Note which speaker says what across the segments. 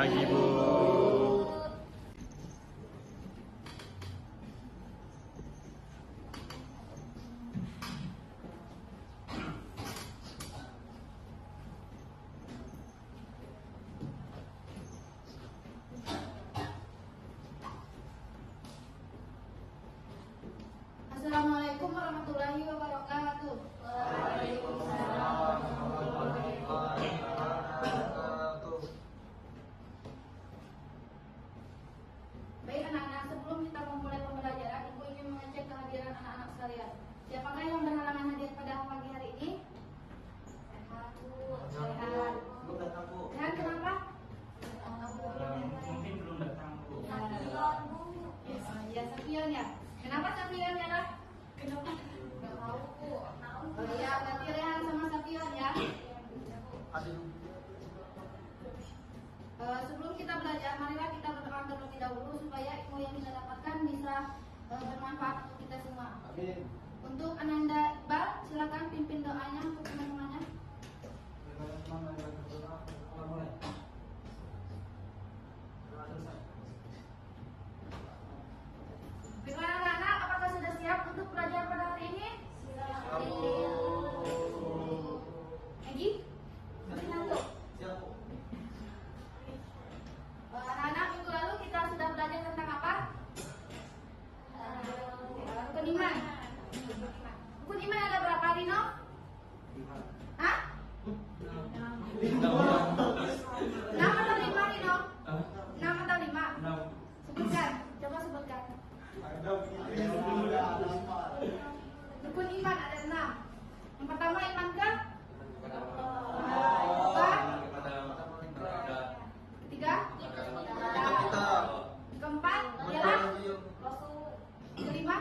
Speaker 1: pagi, Bu.
Speaker 2: Assalamualaikum warahmatullahi wabarakatuh.
Speaker 3: Waalaikumsalam warahmatullahi wabarakatuh.
Speaker 2: Baik anak-anak, sebelum kita memulai pembelajaran, Ibu ingin mengecek kehadiran anak-anak sekalian. Siapakah yang berhalangan hadir pada pagi hari ini? Sehat, Bu. Sehat. Sehat kenapa?
Speaker 4: Mungkin belum datang, Bu.
Speaker 2: Ya, Sapion ya. Kenapa Sapion ya, Nak? Kenapa? Nggak tahu, Bu. Oh iya, berarti Rehan sama Sapion ya. Sebelum kita belajar, marilah kita berdoa terlebih dahulu supaya ilmu yang kita dapatkan bisa bermanfaat untuk kita semua.
Speaker 3: Amin.
Speaker 2: Untuk Ananda Iqbal, silakan pimpin doanya untuk teman-temannya. Baiklah anak-anak, apakah sudah siap untuk belajar pada hari ini? Siap. Egi? Ngantuk? Anak-anak, minggu lalu kita sudah belajar tentang apa? Rukun iman. Rukun iman ada berapa, Rino? Hah? 6 atau 5, Rino? 6 atau 5? Sebutkan, coba sebutkan. Rukun iman ada 6. Yang pertama iman ke? Ketiga? Keempat ialah? Kelima?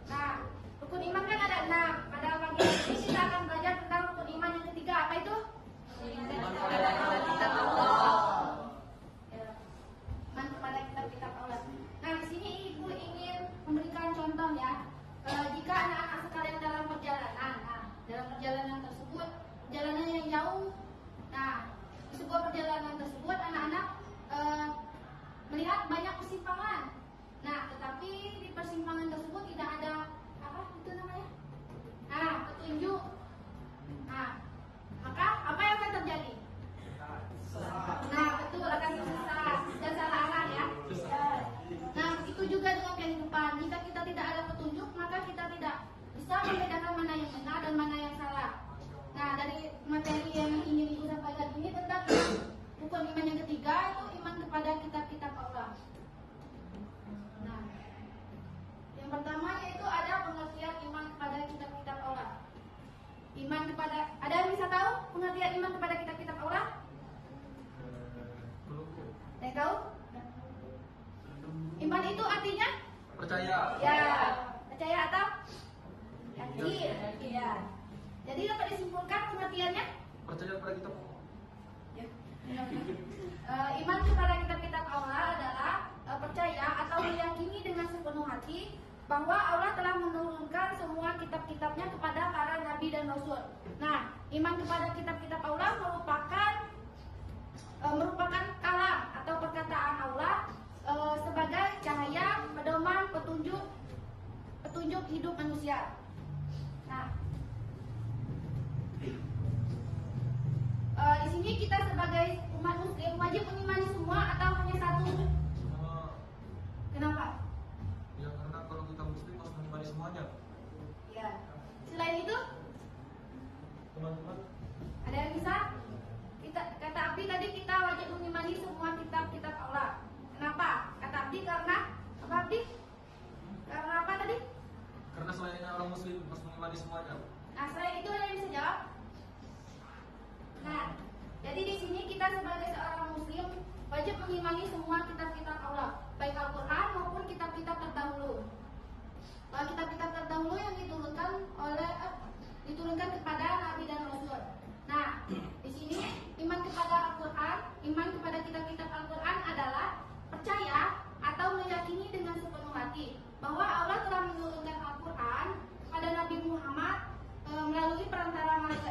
Speaker 2: Nah, rukun iman kan ada 6. Pada pagi ini kita akan belajar tentang rukun iman yang ketiga. Apa itu? Iman kepada kitab Allah. Nah, di sini Ibu ingin memberikan contoh ya. Jika anak-anak sekalian dalam perjalanan tersebut, perjalanan yang jauh. Nah, di sebuah perjalanan tersebut anak-anak melihat banyak persimpangan. Nah, tetapi di persimpangan tersebut tidak ada apa itu namanya? Nah, petunjuk. Nah, maka apa yang akan terjadi? Nah, betul akan tersesat dan salah arah ya. Nah, itu juga dengan kehidupan. Jika kita tidak ada petunjuk, maka kita tidak bisa membedakan mana yang benar dan mana yang salah. Nah, dari materi yang ingin Ibu sampaikan ini tentang rukun iman yang ketiga itu iman kepada kitab-kitab Allah. Nah, yang pertama yaitu ada pengertian iman kepada kitab-kitab Allah. Iman kepada, ada yang bisa tahu pengertian iman kepada kitab-kitab Allah? Ada yang tahu? Iman itu artinya?
Speaker 3: Percaya.
Speaker 2: Ya, percaya atau? Yakin. Ya. Jadi dapat disimpulkan pengertiannya?
Speaker 3: Percaya kepada kita.
Speaker 2: Ya. Iman kepada kitab-kitab Allah adalah percaya atau meyakini dengan sepenuh hati bahwa Allah telah menurunkan semua kitab-kitabnya kepada para nabi dan rasul. Nah, iman kepada kitab-kitab Allah merupakan kalam atau perkataan Allah sebagai cahaya, pedoman, petunjuk hidup manusia. Nah, di sini kita sebagai umat muslim wajib mengimani semua atau hanya satu? Kenapa?
Speaker 3: Ya karena kalau kita muslim harus mengimani semuanya.
Speaker 2: Ya. Selain itu,
Speaker 3: Teman-teman,
Speaker 2: ada yang bisa? Kata Abdi tadi kita wajib mengimani semua kitab-kitab Allah. Kenapa? Kata Abdi karena apa Abdi? Karena apa tadi?
Speaker 3: karena selainnya orang muslim harus mengimani semuanya.
Speaker 2: Nah, selain itu ada yang bisa jawab? Nah, jadi di sini kita sebagai seorang muslim wajib mengimani semua kitab-kitab Allah, baik Al-Quran maupun kitab-kitab terdahulu. Kitab-kitab terdahulu yang diturunkan kepada Nabi dan Rasul. Nah, di sini iman kepada Al-Quran, iman kepada kitab-kitab Al-Quran adalah percaya atau meyakini dengan sepenuh hati bahwa Allah telah menurunkan Al-Quran pada Nabi Muhammad melalui perantara malaikat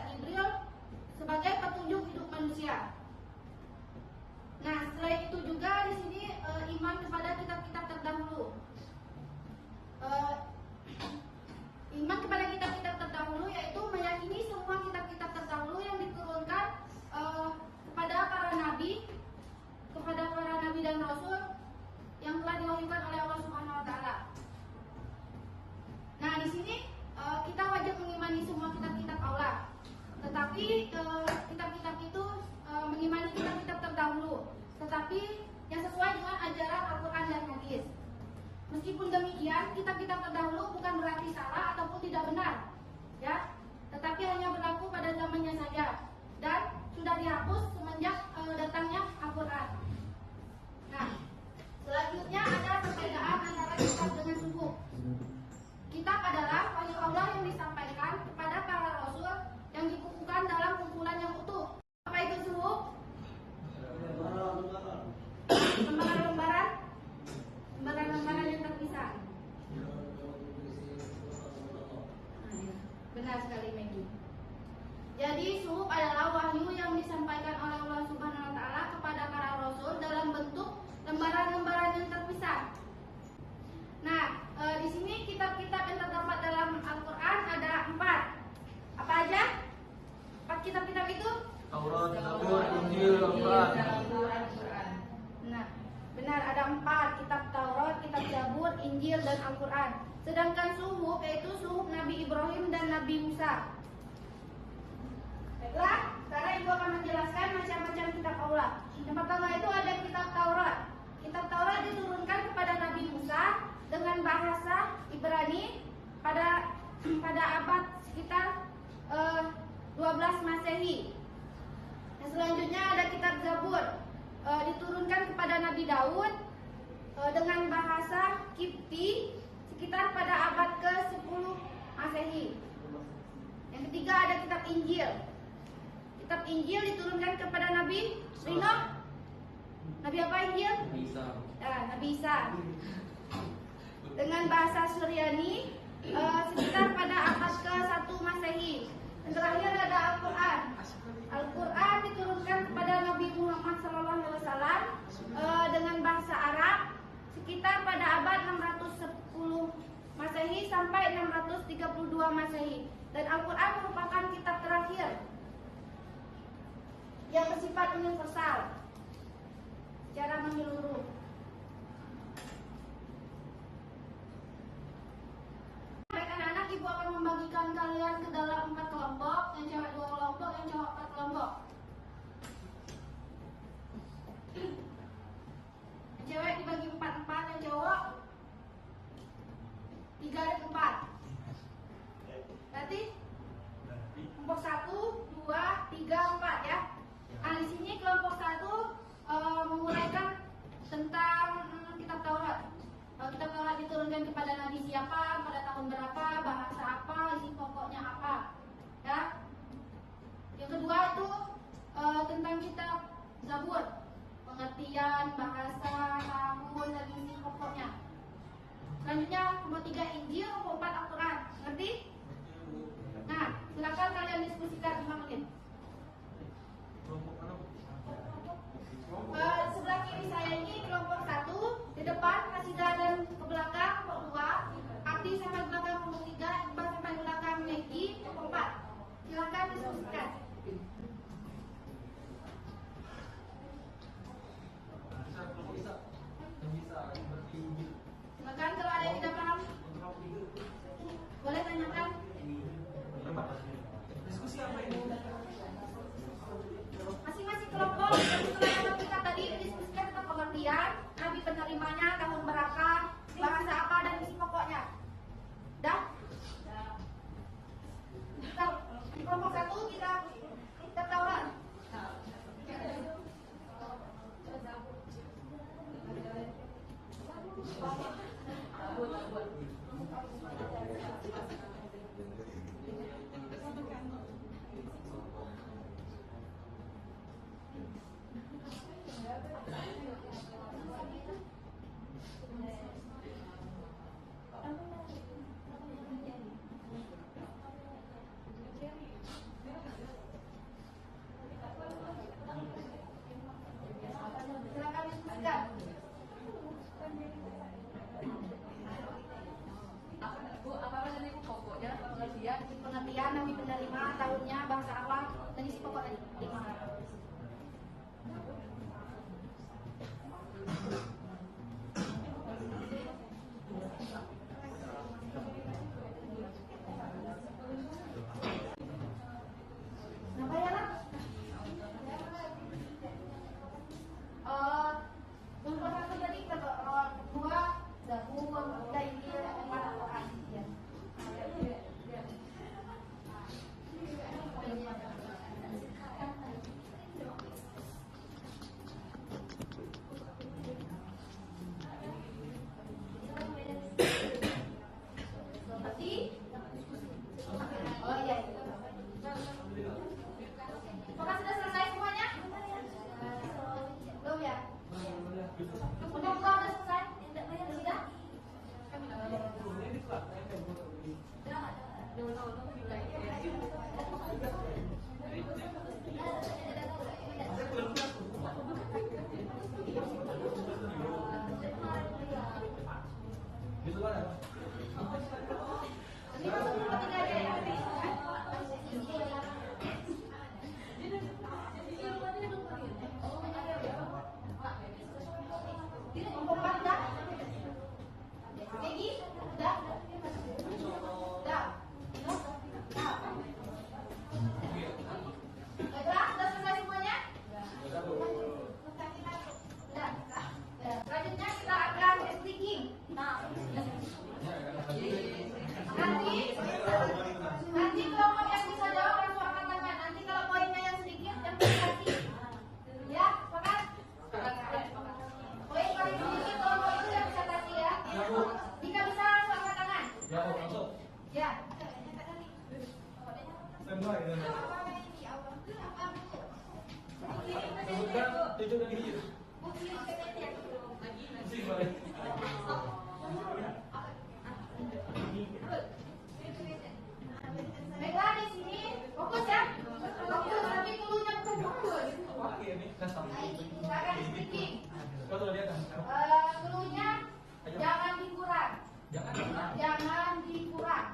Speaker 2: di sini kita wajib mengimani semua kitab-kitab Allah. Tetapi kitab-kitab itu mengimani kitab-kitab terdahulu, tetapi yang sesuai dengan ajaran Al-Quran dan Hadis. Meskipun demikian, kitab-kitab terdahulu bukan berarti salah ataupun tidak benar, ya, tetapi hanya berlaku pada zamannya saja dan sudah dihapus semenjak datangnya Al-Quran. Nah, selanjutnya ada perbedaan antara kitab dengan suhuf. Kitab adalah wahyu Allah yang disampaikan kepada para rasul yang dikukuhkan dalam kumpulan yang utuh. Apa itu suhuf? Lembaran yang terpisah. Benar sekali, Maggie. Jadi suhuf adalah wahyu yang disampaikan oleh Allah Subhanahu wa taala kepada para rasul dalam bentuk lembaran-lembaran yang terpisah. Nah, di sini kitab-kitab yang terdapat dalam Al-Quran ada 4. Apa aja? 4 kitab-kitab itu?
Speaker 3: Taurat, Zabur, Injil, Al-Quran.
Speaker 2: Nah, benar, ada 4 kitab: Taurat, kitab Zabur, Injil, dan Al-Quran. Sedangkan suhuf yaitu suhuf Nabi Ibrahim dan Nabi Musa. Baiklah, sekarang ibu akan menjelaskan macam-macam kitab Allah. Yang pertama itu ada kitab Taurat. Kitab Taurat diturunkan kepada Nabi Musa dengan bahasa Ibrani pada abad sekitar 12 Masehi. Dan selanjutnya ada kitab Zabur, diturunkan kepada Nabi Daud dengan bahasa Kipti sekitar pada abad ke-10 Masehi. Yang ketiga ada kitab Injil. Kitab Injil diturunkan kepada Nabi Rino. Nabi apa Injil? Nabi Isa. Dengan bahasa Suryani sekitar pada abad ke-1 Masehi. Dan terakhir ada Al-Quran. Al-Quran diturunkan kepada Nabi Muhammad SAW dengan bahasa Arab sekitar pada abad 610 Masehi sampai 632 Masehi. Dan Al-Quran merupakan kitab terakhir yang bersifat universal secara menyeluruh. Baik anak-anak, ibu akan membagikan kalian ke dalam 4 kelompok, yang cewek 2 kelompok, yang cowok 4 kelompok. Yang cewek dibagi 4-4, yang cowok 3 dan 4. Berarti kelompok 1, 2, 3, 4 ya. Nah, di sini kelompok 1 menguraikan tentang kitab Taurat. Kitab Taurat diturunkan kepada Nabi siapa, pada tahun berapa, bahasa apa, isi pokoknya apa, ya. Yang kedua itu tentang kitab Zabur, pengertian, bahasa, tahun, dan isi pokoknya. Selanjutnya kelompok 3 Injil, kelompok 4 Al-Quran. Ngerti? Nah, silakan kalian diskusikan 5 menit. Sebelah kiri saya ini kelompok 1, di depan Hasidah dan ke belakang kelompok 2, Abdi sampai belakang kelompok 3, Iqbal sampai belakang Megi kelompok 4. Silakan diskusikan. Silakan kalau ada yang tidak paham, boleh tanyakan.
Speaker 3: Diskusi apa ini?
Speaker 2: Masing-masing kelompok setelah kita tadi diskusikan tentang pengertian, Nabi penerimanya, tahun berapa, bahasa apa, dan isi pokoknya. Dah? Di kelompok 1 kita Taurat. Silakan diskusikan. Pengertian, Nabi penerima, tahunnya, bahasa apa, dan isi pokok tadi. 5. Nanti kelompok yang bisa jawab langsung angkat tangan. Nanti kalau poinnya yang sedikit yang kasih. Ya, sepakat? Poin paling sedikit kelompok itu yang bisa kasih ya. Jika bisa langsung angkat tangan. Ya. Baiklah, di sini fokus ya. Fokus, tapi dulunya bukan fokus. Silakan speaking. Dulunya jangan dikurang. Jangan dikurang.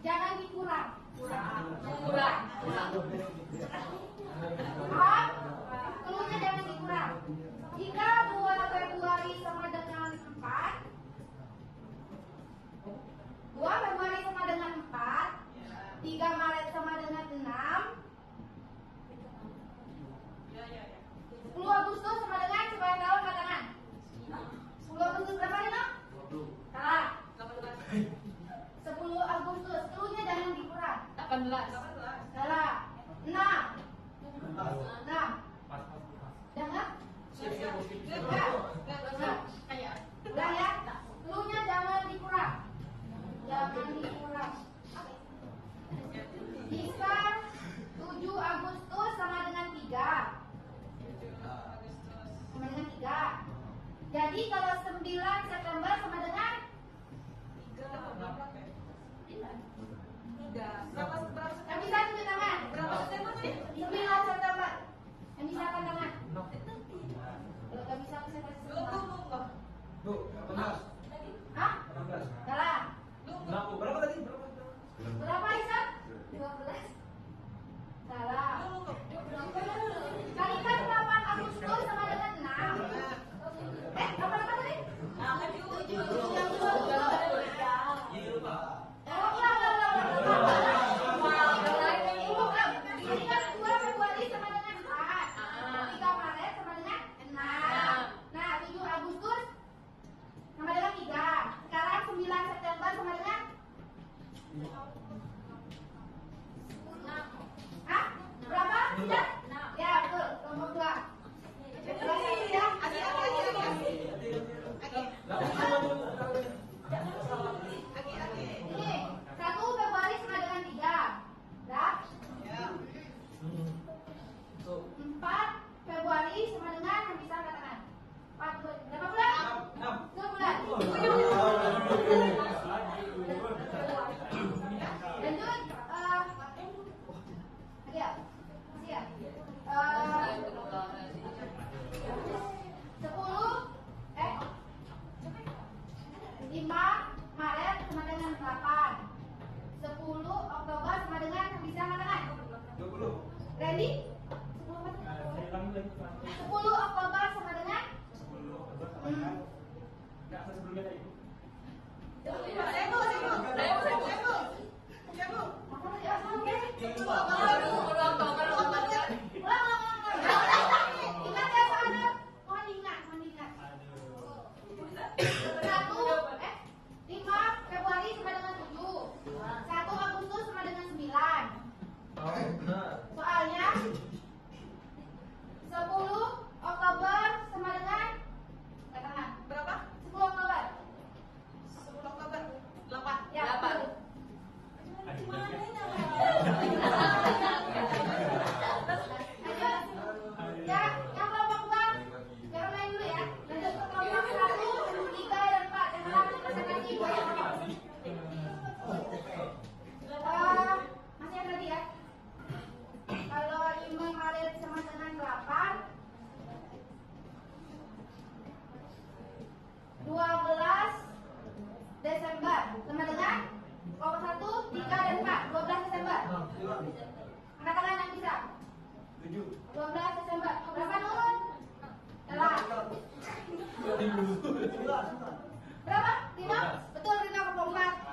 Speaker 2: Jangan dikurang. Paham? Dulunya jangan dikurang. Jika 2 Februari sama dengan 4, 2 Februari sama dengan 4, 3 Maret sama dengan 6, 10 Agustus sama dengan, coba yang tahu angkat tangan. 10 Agustus berapa nih, Nok? Salah. 10 Agustus, dulunya jangan dikurang.
Speaker 1: 18.
Speaker 2: Salah. 6. 6. Jangan. Udah ya. Dulunya jangan dikurang. Jangan dikurang. Jika 7 Agustus sama dengan 3. Sama dengan 3. Jadi kalau 9 September sama dengan
Speaker 1: 3.
Speaker 2: yang bisa tunjuk tangan.
Speaker 1: Berapa September tadi?
Speaker 2: 9 September. Yang bisa angkat tangan. Kalau nggak bisa saya kasih sebentar. Hah? Salah. Berapa Isan? 12. Salah. Kalikan 8 Agustus sama dengan 6. Apa tadi? 7. Ini kan 2 Februari sama dengan 4. 3 Maret sama dengan 6. Nah, 7 Agustus sama dengan 3. Sekarang 9 September sama dengan Hah? Berapa? Tidak? Ya, betul. Nomor 2. Ya. Ini 1 Februari sama dengan 3. Ya? 4 Februari sama dengan yang bisa katakan 4 bulan. Berapa bulan? 2 bulan. Lanjut. Ya. Masih ya? 5 Maret sama dengan 8. 10 Oktober sama dengan bisa katakan
Speaker 3: 20.
Speaker 2: Ready? 10 Oktober sama dengan Ingat ya sahabat, mohon ingat. 5 Februari sama dengan 7. 1 Agustus sama dengan 9. Soalnya 10 12 Desember. Berapa nurun? Telat. Berapa? 5? Betul, 54.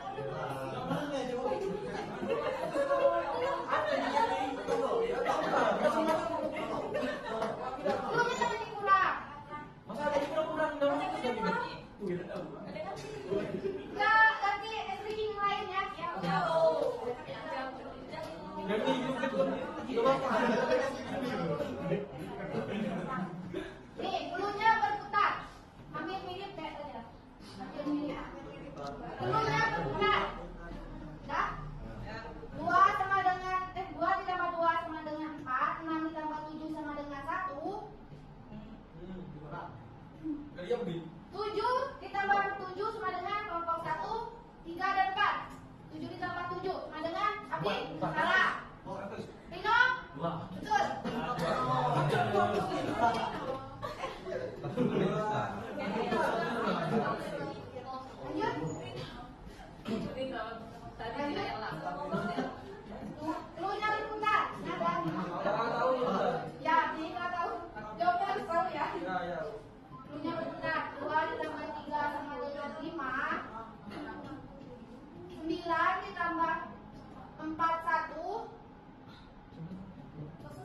Speaker 2: Belumnya sampai dikurang. Ya, ganti speaking lain ya. Nih, bulunya berputar. Hampir mirip kayak tadi lah. Hampir mirip. Bulunya berputar. Dah? 2 sama dengan 2 ditambah 2 sama dengan 4, 6 ditambah 7 sama dengan 1. 7 ditambah 7 sama dengan kelompok 1, 3 dan 4. 7 ditambah 7 sama dengan Abdi. Salah. Rino? Betul. Cluenya berputar. Ya, ini nggak tahu. Jawabnya harus tahu ya. Cluenya berputar. 2 ditambah 3 sama dengan 5. 9 ditambah 4, 1.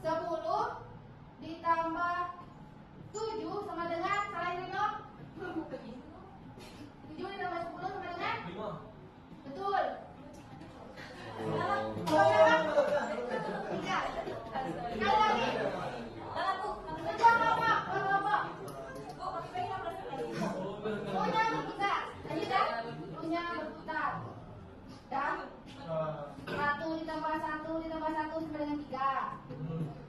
Speaker 2: 10 ditambah 7 sama dengan salahin Rino. 7 ditambah 10 sama dengan? Betul. Berapa? 3. Sekali lagi. Kelompok. Cluenya berputar. Lanjut ya. Cluenya berputar. Dan 1 ditambah 1 ditambah 1 sama dengan 3.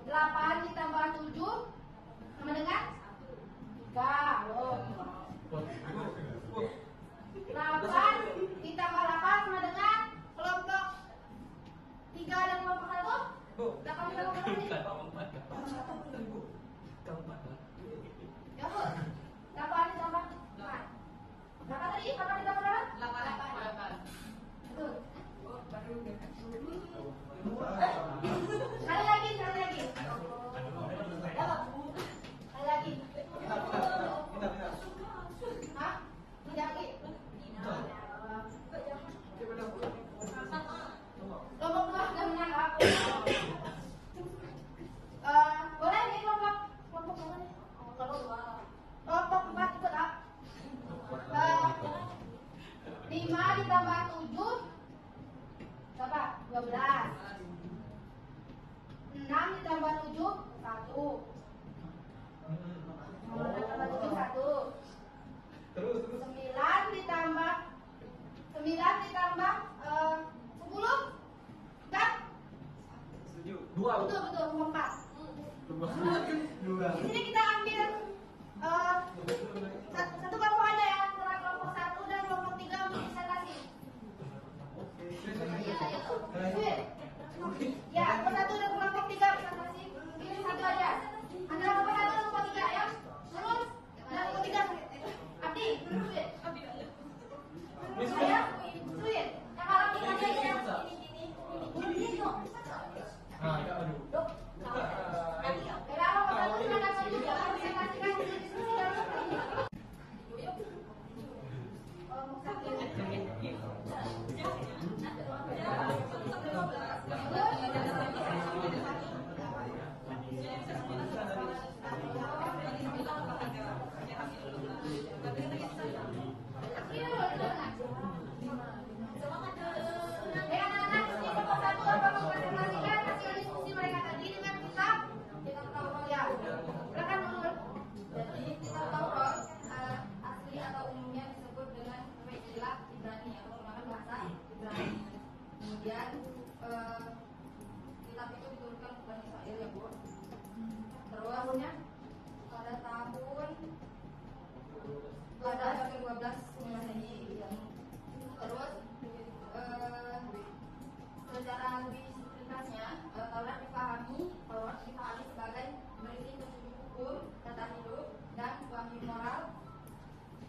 Speaker 2: 8 ditambah 7 sama dengan 3. Loh. 8 ditambah 8 sama dengan kelompok 3 dan kelompok 1. 8 ditambah 1. Ya, Bu. 8 ditambah 4. Berapa tadi? 8 ditambah berapa? 8. Betul. Sekali lagi. Jawab. Sekali lagi. Hah? Tidak lagi. Kelompok 2 sudah menangkap. Boleh nih kelompok berapa nih? Kelompok 4 ikut ah. 5 ditambah 7 berapa? 12. 6 ditambah 7 1. 9 ditambah 7 1. 9 ditambah 10 kan?
Speaker 3: 2.
Speaker 2: Betul 4. Di sini kita ambil satu kelompok aja ya, antara kelompok 1 dan kelompok 3 untuk disertasi. Ya, kelompok 1 dan kelompok 3 disertasi. Pilih satu aja. Antara kelompok 1 dan kelompok 3 ya. Terus dan kelompok 3. Abdi, Suwir. Saya, Suwir. Yang harap kita aja ya. Ini dong. Kemudian kitab itu diturunkan ke Bani Israil ya Bu. Terus pada tahun ke-12 Masehi. Terus secara lebih ringkasnya Taurat dipahami sebagai berisi petunjuk hukum, tata hidup, dan wahyu moral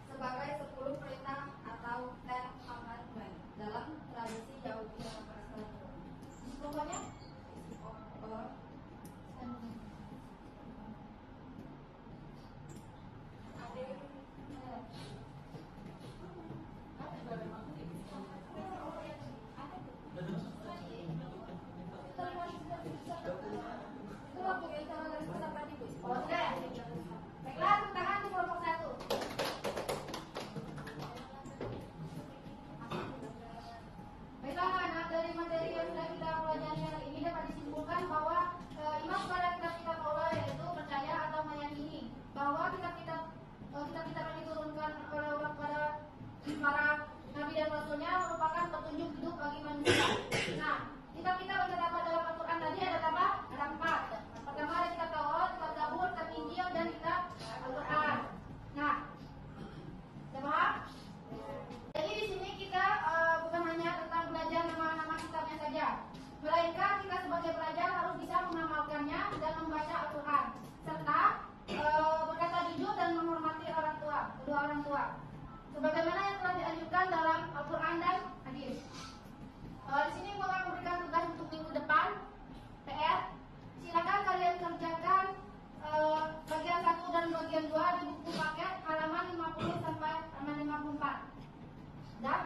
Speaker 2: sebagai 10 perintah atau Ten Commandment dalam tradisi Yahudi yang Rasulnya merupakan petunjuk hidup bagi manusia. Nah, kita baca apa dalam Al-Quran tadi ada apa? Ada 4. Pertama ada kitab Taurat, kitab Zabur, kitab Injil, dan kitab Al-Quran. Nah, sudah paham? Jadi di sini kita bukan hanya tentang belajar nama-nama kitabnya saja, melainkan kita sebagai pelajar harus bisa mengamalkannya dan membaca Al-Quran, serta berkata jujur dan menghormati orang tua, kedua orang tua, sebagaimana yang telah dianjurkan dalam Al-Quran dan hadis. Di sini gua akan memberikan tugas untuk minggu depan, PR. Silakan kalian kerjakan bagian 1 dan bagian 2 di buku paket halaman 50 sampai halaman 54. Dah?